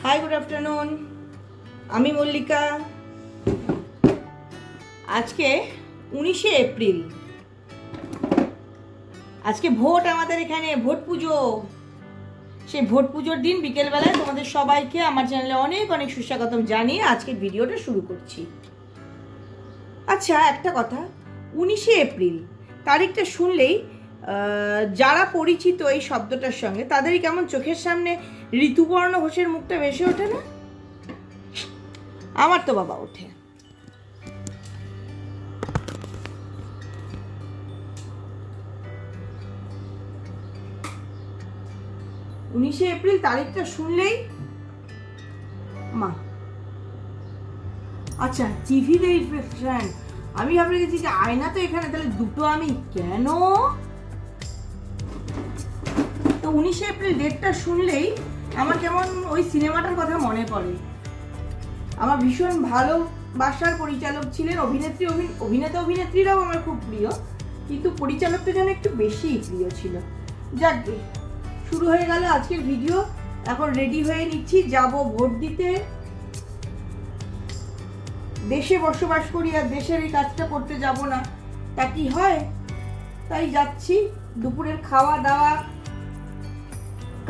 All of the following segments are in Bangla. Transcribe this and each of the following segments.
High, good afternoon. আমি মল্লিকা। আজকে 19শে এপ্রিল। আজকে ভোট, আমাদের এখানে ভোট পুজো। সেই ভোট পুজোর দিন বিকেলবেলায় তোমাদের সবাইকে আমার চ্যানেলে অনেক অনেক সুস্বাগতম জানিয়ে আজকের ভিডিওটা শুরু করছি। আচ্ছা, একটা কথা, 19শে এপ্রিল তারিখটা শুনলেই যারা পরিচিত এই শব্দটার সঙ্গে তাদেরই কেমন চোখের সামনে ঋতুপর্ণ ঘোষের মুখটা ভেসে ওঠে না? আমার তো বাবা ওঠে। উনিশে এপ্রিল তারিখটা শুনলেই মা। আচ্ছা, টিভিতে রিফ্লেকশন, আমি ভাবলে গেছি যে আয়না তো এখানে, তাহলে দুটো আমি কেন? তো 19শে এপ্রিল ডেটটা শুনলেই আমার কেমন ওই সিনেমাটার কথা মনে পড়ে। আমার ভীষণ ভালোবাসার পরিচালক ছিলেন, অভিনেতা অভিনেত্রীরাও আমার খুব প্রিয়, কিন্তু পরিচালকটা যেন একটু বেশি প্রিয় ছিল। যাক, শুরু হয়ে গেল আজকের ভিডিও। এখন রেডি হয়ে নিচ্ছি, যাব ভোট দিতে। দেশে বসবাস করি আর দেশের এই কাজটা করতে যাব না তা কি হয়? তাই যাচ্ছি। দুপুরের খাওয়া দাওয়া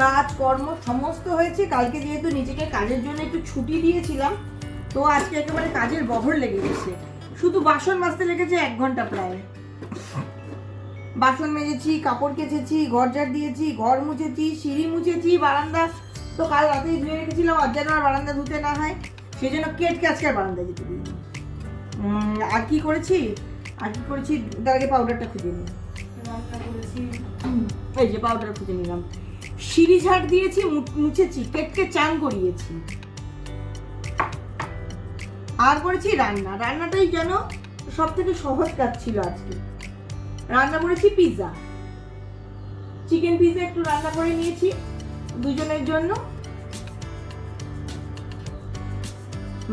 কাজ কর্ম সমস্ত হয়েছে। কালকে যেহেতু নিজেকে কাজের জন্য একটু ছুটি দিয়েছিলাম, তো আজকে একেবারে কাজের বহর লেগে গেছে। শুধু বাসন মাজতে লেগেছে 1 ঘন্টা প্রায়। বাসন মেজেছি, কাপড় কেচেছি, ঘর ঝাড় দিয়েছি, ঘর মুছেছি, সিঁড়ি মুছেছি, বারান্দা তো কাল রাতেই ধুয়ে রেখেছিলাম, আর যেন আর বারান্দা ধুতে না হয় সেই জন্য কেটকে আজকে আর বারান্দায় যেতে দিইনি। আর কি করেছি তার আগে পাউডারটা খুঁজে নিই। এই যে পাউডার খুঁজে নিলাম। সিঁড়ি ঝাড় দিয়েছি, মুছেছি, কেটকে চান করিয়েছি, আর করেছি রান্না। রান্নাটাই যেন সব থেকে সহজ কাজ ছিল আজকে। রান্না করেছি পিৎজা, চিকেন পিৎজা একটু রান্না করে নিয়েছি দুজনের জন্য।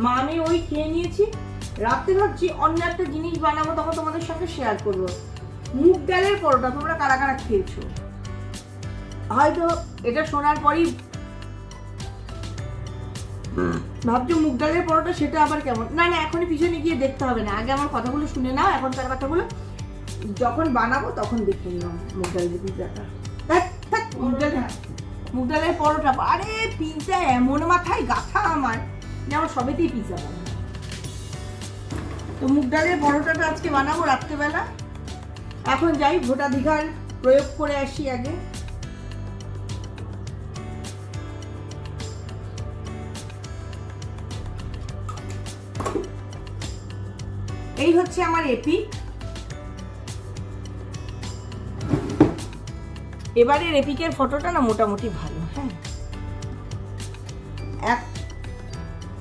মা আমি ওই খেয়ে নিয়েছি। রাতে ভাবছি অন্য একটা জিনিস বানাবো, তখন তোমাদের সঙ্গে শেয়ার করবো। মুগ ডালের পরোটা তোমরা কারা কারা খেয়েছো? হয়তো এটা শোনার পরই ভাবছো মুগ ডালের পরোটা সেটা আবার কেমন। না না, এখনই পিছনে গিয়ে দেখতে হবে না, আগে আমার কথাগুলো শুনে নাও। এখনকার কথাগুলো যখন বানাবো তখন দেখে নিও। মুগ ডালের পিৎজাটা, মুগ ডালের পরোটা, আরে পিৎজা এমন মাথায় গাথা আমার, যে আমার সবেতেই পিৎজা বানাবো। তো মুগ ডালের পরোটাটা আজকে বানাবো রাত্রেবেলা। এখন যাই ভোটাধিকার প্রয়োগ করে আসি আগে। এই হচ্ছে আমার এপি। এবারের এপিকের ফটোটা না মোটামুটি ভালো। হ্যাঁ,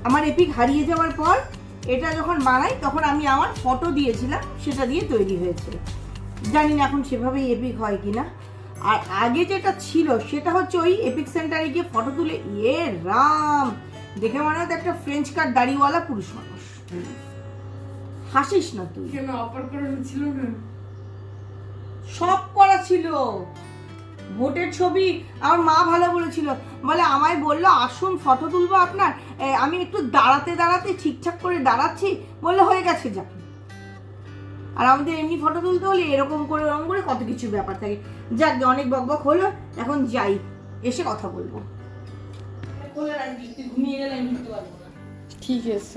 আমার এপিক হারিয়ে যাওয়ার পর এটা যখন বানাই তখন আমি আমার ফটো দিয়েছিলাম, সেটা দিয়ে তৈরি হয়েছে। জানি না এখন সেভাবেই এপিক হয় কিনা। আর আগে যেটা ছিল সেটা হচ্ছে ওই এপিক সেন্টারে গিয়ে ফটো তুলে, রাম, দেখে মনে হতো একটা ফ্রেঞ্চ কাট দাড়িওয়ালা পুরুষ মানুষ। হাসিস না তুই। কেন অফার করা ছিল না? সব করা ছিল। ভোটের ছবি আমার মা ভালো বলেছিল, বলে আমায় বললো আসুন ফটো তুলবো আপনার। আমি একটু দাঁড়াতে দাঁড়াতে ঠিকঠাক করে দাঁড়াচ্ছি, বললে হয়ে গেছে যাক। আর আমাদের এমনি ফটো তুলতে হলে এরকম করে ওরকম করে কত কিছু ব্যাপার থাকে। যাক, অনেক বকবক হলো, এখন যাই, এসে কথা বলবো। ঘুমিয়ে গেলে আমি বুঝতে পারবো না। ঠিক আছে।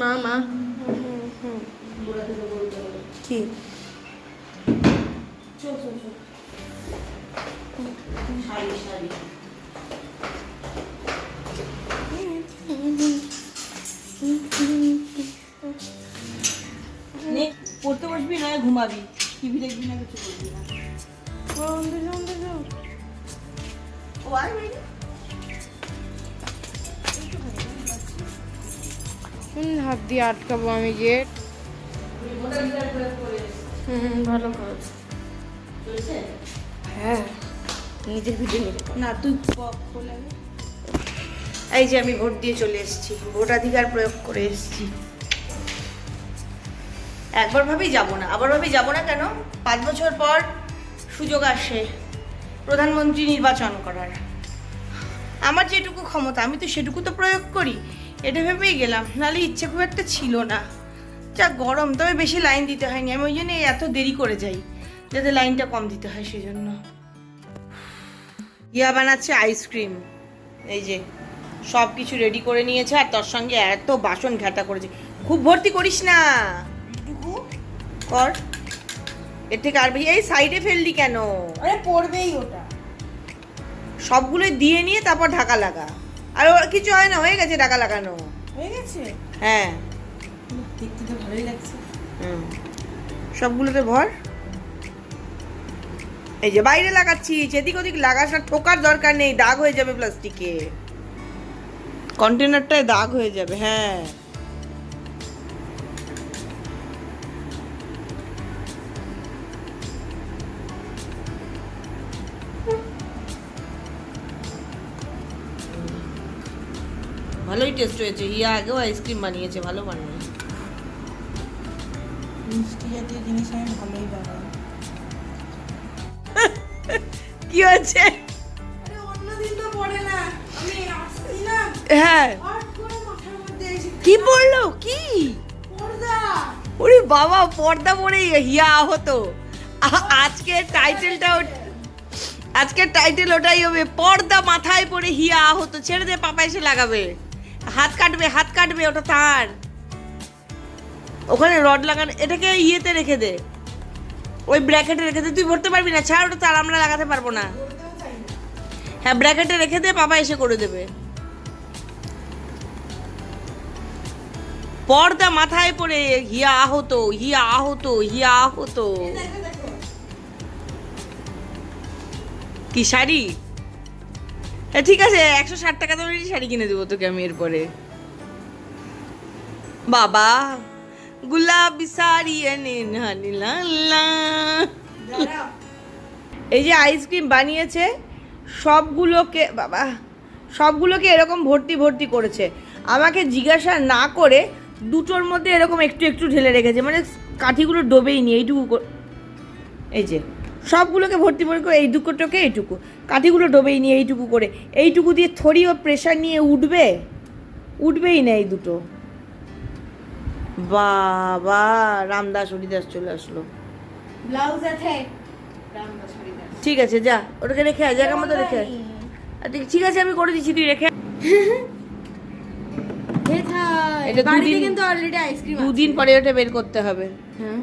মা মা কি পড়তে বসবি না ঘুমাবি, টিভি দেখবি না, কিছু করবি না। ও আর হাত দিয়ে আটকাবো আমি গেট। ভালো কাজ। হ্যাঁ, নিজের ভিডিও নিয়ে না তুই এই যে আমি ভোট দিয়ে চলে এসেছি, ভোটাধিকার প্রয়োগ করে এসেছি। একবার ভাবেই যাবো না, আবার ভাবেই যাবো না। কেন? 5 বছর পর সুযোগ আসে, প্রধানমন্ত্রী নির্বাচন করার। আমার যেটুকু ক্ষমতা আমি তো সেটুকু তো প্রয়োগ করি, এটা ভেবেই গেলাম, নাহলে ইচ্ছে খুব একটা ছিল না। যা গরম, তবে বেশি লাইন দিতে হয়নি, আমি ওই জন্য এত দেরি করে যাই যাতে লাইনটা কম দিতে হয় সেই জন্য। ইয়া বানাচ্ছে আইসক্রিম, এই যে সব কিছু রেডি করে নিয়েছে, আর তার সঙ্গে এত বাসন ঘাটা করেছে। খুব ভর্তি করিস না, একটু কর। এর থেকে আর এই সাইডে ফেললি কেন? আরে পড়বেই ওটা। সবগুলো দিয়ে নিয়ে তারপর ঢাকা লাগা। আর ওর কিছু হয় না, হয়ে গেছে ঢাকা লাগানো। হয়ে গেছে? হ্যাঁ, দেখতে তো ভালোই লাগছে। সবগুলোতে ভর। এই যে বাইরে লাগাচ্ছি, এদিক ওদিক লাগাস না, ঠোকার দরকার নেই, দাগ হয়ে যাবে প্লাস্টিকে, কন্টেনারটায় দাগ হয়ে যাবে। হ্যাঁ, ভালোই টেস্ট হয়েছে। হিয়া আগেও আইসক্রিম বানিয়েছে, ভালো বানিয়ে। মিষ্টি জাতীয় জিনিস আমি ভালোই বানাই। কি হচ্ছে? আরে অন্যদিন তো পড়ে না, আমি আসছিলাম হ্যাঁ, হট করে মাথার মধ্যে এসে কি পড়লো? কি পর্দা। ওরে বাবা, পর্দা পরে হিয়া আহত। আজকের টাইটেল ওটাই হবে, পর্দা মাথায় পড়ে হিয়া আহত। ছেড়ে দে, পাপা এসে লাগাবে। হাত কাটবে, ওটা তার। ওখানে রড লাগানো, এটাকে ইয়েতে রেখে দে, ওই ব্র্যাকেটে রেখে দে। তুই ভরতে পারবি না, ছাড় ওটা তার, আমরা লাগাতে পারবো না। হ্যাঁ, ব্র্যাকেটে রেখে দে, পাপা এসে করে দেবে। পর্দা মাথায় পড়ে হিয়া আহত। কি শাড়ি? ঠিক আছে, 160 টাকা দামের শাড়ি কিনে দেবো তোকে আমি এরপরে। বাবা, গুলাবি শাড়ি এনে নানিলাল্লা। এই যে আইসক্রিম বানিয়েছে, সবগুলোকে এরকম ভর্তি করেছে। আমাকে জিজ্ঞাসা না করে দুটোর মধ্যে এরকম একটু একটু ঢেলে রেখেছে, মানে কাঠিগুলো ডোবেই নি। এই যে সবগুলোকে ভর্তি করে এই দুটোকে এইটুকু, কাঠিগুলো ডোবেই নি এইটুকু করে। এইটুকু দিয়ে থরি ও প্রেশার নিয়ে উঠবেই না এই দুটো। বাবা, রামদাস হরিদাস চলে আসলো। ব্লাউজ আছে রামদাস হরিদাস। ঠিক আছে, যা ওটাকে রেখে আয়, জায়গা মতো রেখে আয়। ঠিক আছে, আমি করে দিচ্ছি, তুই রেখে আয়। এটা বাড়িতে কিন্তু অলরেডি আইসক্রিম আছে। 2 দিন পরে ওটা বের করতে হবে। হ্যাঁ,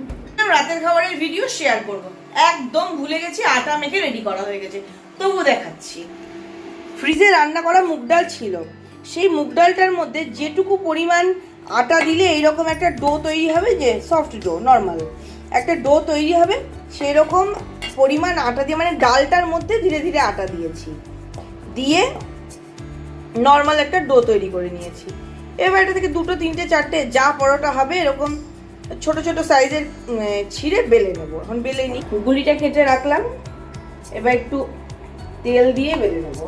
রাতের খাবারের ভিডিও শেয়ার করব, একদম ভুলে গেছি। আটা মেখে রেডি করা হয়ে গেছে, তবু দেখাচ্ছি। ফ্রিজে রান্না করা মুগ ডাল ছিল, সেই মুগ ডালটার মধ্যে যেটুকু পরিমাণ আটা দিলে এইরকম একটা ডো তৈরি হবে, যে সফট ডো, নর্মাল একটা ডো তৈরি হবে, সেই রকম পরিমাণ আটা দিয়ে, মানে ডালটার মধ্যে ধীরে ধীরে আটা দিয়েছি, দিয়ে নর্মাল একটা ডো তৈরি করে নিয়েছি। এবার এটা থেকে 2, 3, 4 যা পরোটা হবে এরকম ছোট ছোট সাইজের ছিঁড়ে বেলে নেবো। এখন বেলে নিই, গুলিটা কেটে রাখলাম। এবার একটু তেল দিয়ে বেলে নেবো,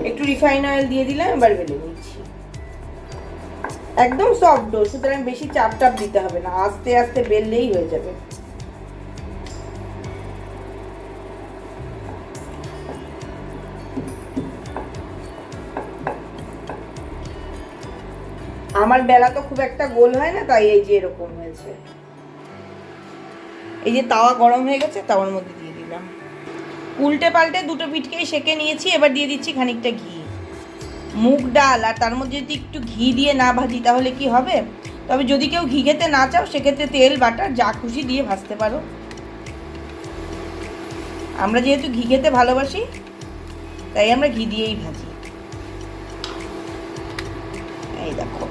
একটু রিফাইন অয়েল দিয়ে দিলাম। এবার বেলে নিচ্ছি, একদম সফট ডো, সুতরাং বেশি চাপ দিতে হবে না, আস্তে আস্তে বেললেই হয়ে যাবে। আমার বেলা তো খুব একটা গোল হয় না, তাই এই যে এরকম হয়েছে। এই যে তাওয়া গরম হয়ে গেছে, তাওয়ার মধ্যে দিয়ে দিলাম। উল্টে পাল্টে দুটো পিঠকেই সেঁকে নিয়েছি। এবার দিয়ে দিচ্ছি খানিকটা ঘি। মুগ ডাল আর তার মধ্যে যদি একটু ঘি দিয়ে না ভাজি তাহলে কি হবে? তবে যদি কেউ ঘি খেতে না চাও, সেক্ষেত্রে তেল বাটার যা খুশি দিয়ে ভাজতে পারো। আমরা যেহেতু ঘি খেতে ভালোবাসি, তাই আমরা ঘি দিয়েই ভাজি। এই দেখো,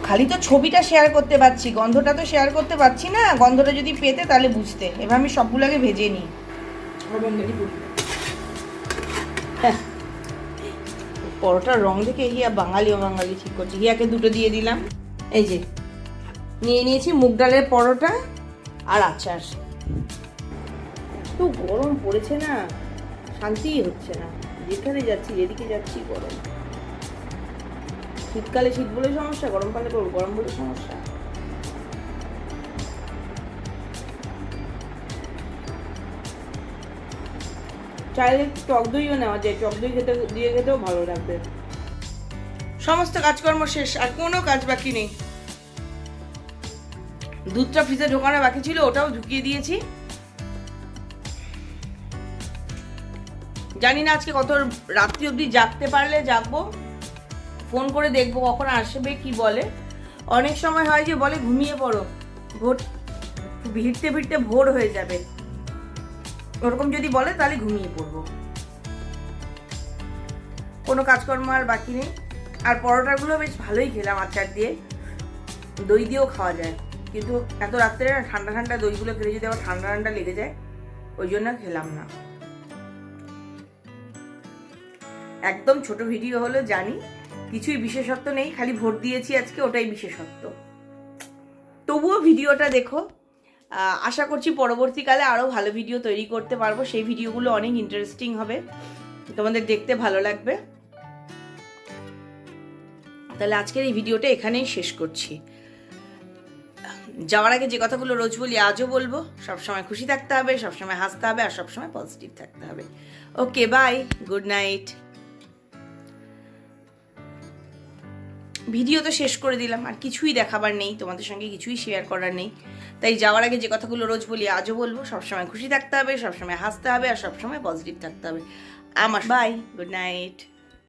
খালি তো ছবিটা শেয়ার করতে পারছি, গন্ধটা তো শেয়ার করতে পারছি না। গন্ধটা যদি পেতে তাহলে বুঝতে। এবার আমি সবগুলোকে ভেজে নিই। পরোটার রং দেখে হিয়া বাঙালি ঠিক করছে। হিয়াকে 2টো দিয়ে দিলাম। এই যে নিয়ে নিয়েছি মুগ ডালের পরোটা আর আচার। তো গরম পড়েছে না, শান্তিই হচ্ছে না। যেখানে যাচ্ছি, যেদিকে যাচ্ছি গরম। শীতকালে শীত বলে সমস্যা, গরমকালে গরম বলে সমস্যা। চাইলে টক দইও নেওয়া যায়, টক দই দিয়ে খেতেও ভালো লাগবে। সমস্ত কাজকর্ম শেষ, আর কোনো কাজ বাকি নেই। দুধটা ফ্রিজে ঢোকানো বাকি ছিল, ওটাও ঢুকিয়ে দিয়েছি। জানি না আজকে কত রাত্রি অবধি জাগতে পারলে জাগবো, ফোন করে দেখবো কখন আসবে কি বলে। অনেক সময় হয় যে বলে ঘুমিয়ে পড়ো, ভোর ভিড়তে ভিড়তে ভোর হয়ে যাবে, ওরকম যদি বলে তাহলে ঘুমিয়ে পড়বো। কোনো কাজকর্ম আর বাকি নেই। আর পরোটাগুলো বেশ ভালোই খেলাম আচার দিয়ে, দই দিয়েও খাওয়া যায়, কিন্তু এত রাত্রে না ঠান্ডা ঠান্ডা দইগুলো খেলে যদি আবার ঠান্ডা ঠান্ডা লেগে যায়, ওই জন্য খেলাম না। একদম ছোট ভিডিও হলো জানি, কিছুই বিশেষত্ব নেই, খালি ভোট দিয়েছি আজকে, ওটাই বিশেষত্ব। তবুও ভিডিওটা দেখো, আশা করছি পরবর্তীকালে আরও ভালো ভিডিও তৈরি করতে পারবো, সেই ভিডিওগুলো অনেক ইন্টারেস্টিং হবে, তোমাদের দেখতে ভালো লাগবে। তাহলে আজকের এই ভিডিওটা এখানেই শেষ করছি। যাওয়ার আগে যে কথাগুলো রোজ বলি আজও বলবো, সবসময় খুশি থাকতে হবে, সবসময় হাসতে হবে, আর সবসময় পজিটিভ থাকতে হবে। ওকে, বাই, গুড নাইট। ভিডিও তো শেষ করে দিলাম, আর কিছুই দেখাবার নেই, তোমাদের সঙ্গে কিছুই শেয়ার করার নেই। তাই যাওয়ার আগে যে কথাগুলো রোজ বলি আজও বলবো, সবসময় খুশি থাকতে হবে, সবসময় হাসতে হবে, আর সবসময় পজিটিভ থাকতে হবে। আমার বাই, গুড নাইট।